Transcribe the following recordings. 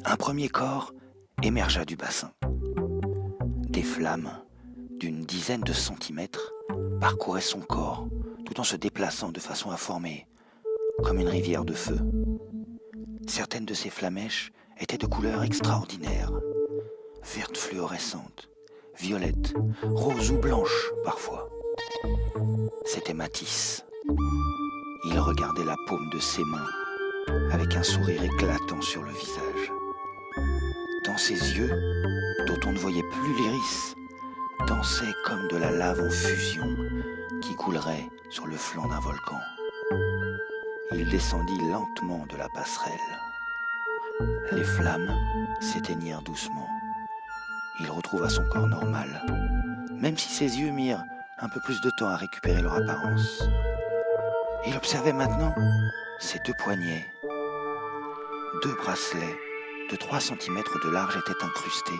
Un premier corps émergea du bassin. Des flammes d'une dizaine de centimètres parcouraient son corps tout en se déplaçant de façon à former comme une rivière de feu. Certaines de ces flamèches étaient de couleurs extraordinaires, vertes fluorescentes, violettes, roses ou blanches parfois. C'était Matisse. Il regardait la paume de ses mains avec un sourire éclatant sur le visage. Dans ses yeux, dont on ne voyait plus l'iris, dansait comme de la lave en fusion qui coulerait sur le flanc d'un volcan. Il descendit lentement de la passerelle. Les flammes s'éteignirent doucement. Il retrouva son corps normal, même si ses yeux mirent un peu plus de temps à récupérer leur apparence. Il observait maintenant ses deux poignets. Deux bracelets de 3 cm de large étaient incrustés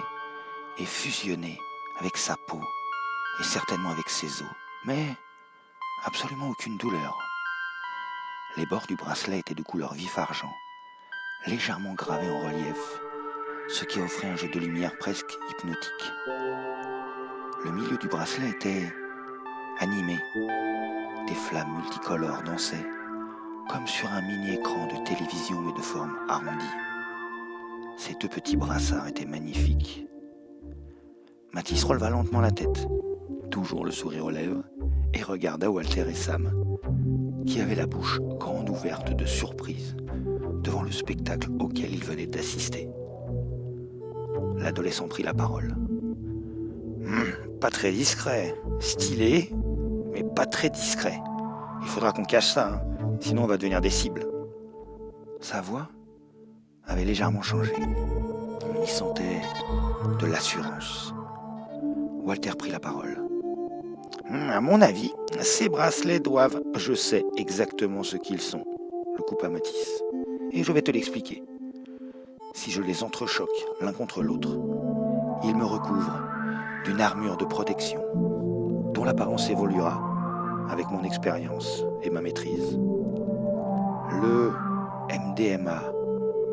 et fusionnés avec sa peau et certainement avec ses os, mais absolument aucune douleur. Les bords du bracelet étaient de couleur vif argent, légèrement gravés en relief, ce qui offrait un jeu de lumière presque hypnotique. Le milieu du bracelet était animé. Des flammes multicolores dansaient, comme sur un mini-écran de télévision mais de forme arrondie. Ces deux petits brassards étaient magnifiques. Matisse releva lentement la tête, toujours le sourire aux lèvres, et regarda Walter et Sam, qui avaient la bouche grande ouverte de surprise devant le spectacle auquel ils venaient d'assister. L'adolescent prit la parole. Pas très discret, stylé, mais pas très discret. Il faudra qu'on cache ça, sinon on va devenir des cibles. Sa voix avait légèrement changé. On y sentait de l'assurance. Walter prit la parole. À mon avis, ces bracelets doivent... Je sais exactement ce qu'ils sont, le coupa Matisse. Et je vais te l'expliquer. Si je les entrechoque l'un contre l'autre, ils me recouvrent d'une armure de protection, dont l'apparence évoluera avec mon expérience et ma maîtrise. Le MDMA,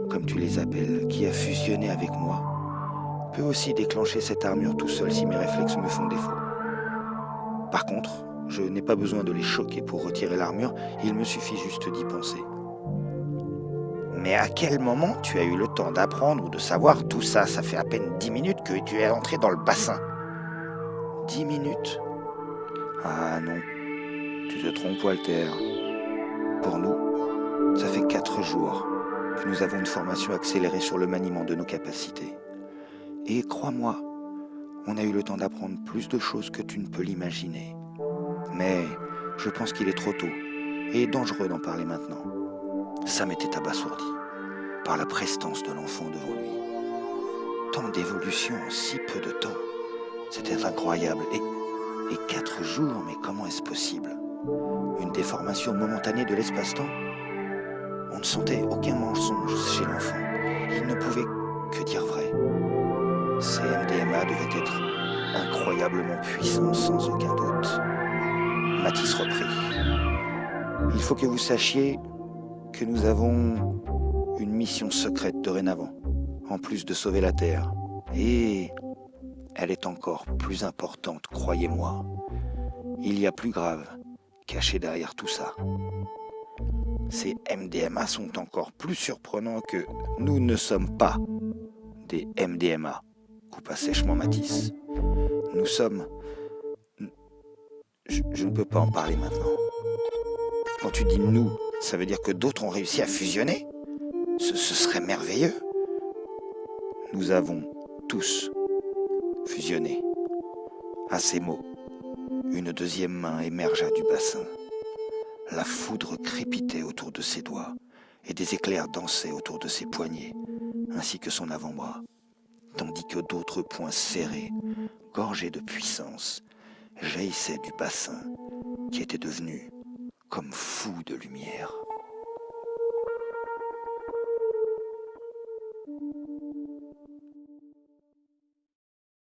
comme tu les appelles, qui a fusionné avec moi, peut aussi déclencher cette armure tout seul si mes réflexes me font défaut. Par contre, je n'ai pas besoin de les choquer pour retirer l'armure, il me suffit juste d'y penser. Mais à quel moment tu as eu le temps d'apprendre ou de savoir tout ça? Ça fait à peine 10 minutes que tu es entré dans le bassin. 10 minutes? Ah non, tu te trompes, Walter. Pour nous, ça fait 4 jours que nous avons une formation accélérée sur le maniement de nos capacités. Et crois-moi, on a eu le temps d'apprendre plus de choses que tu ne peux l'imaginer. Mais je pense qu'il est trop tôt et dangereux d'en parler maintenant. Sam était abasourdi par la prestance de l'enfant devant lui. Tant d'évolution en si peu de temps, c'était incroyable. Et 4 jours, mais comment est-ce possible? Une déformation momentanée de l'espace-temps? On ne sentait aucun mensonge chez l'enfant. Il ne pouvait que dire vrai. Ces MDMA devaient être incroyablement puissants, sans aucun doute. Matisse reprit. Il faut que vous sachiez que nous avons une mission secrète dorénavant, en plus de sauver la Terre. Et elle est encore plus importante, croyez-moi. Il y a plus grave caché derrière tout ça. Ces MDMA sont encore plus surprenants que nous ne sommes pas des MDMA, coupa sèchement Matisse. Nous sommes... Je ne peux pas en parler maintenant. Quand tu dis nous, ça veut dire que d'autres ont réussi à fusionner? Ce serait merveilleux. Nous avons tous fusionné. À ces mots, une deuxième main émergea du bassin. La foudre crépitait autour de ses doigts et des éclairs dansaient autour de ses poignets, ainsi que son avant-bras, tandis que d'autres poings serrés, gorgés de puissance, jaillissaient du bassin qui était devenu comme fou de lumière.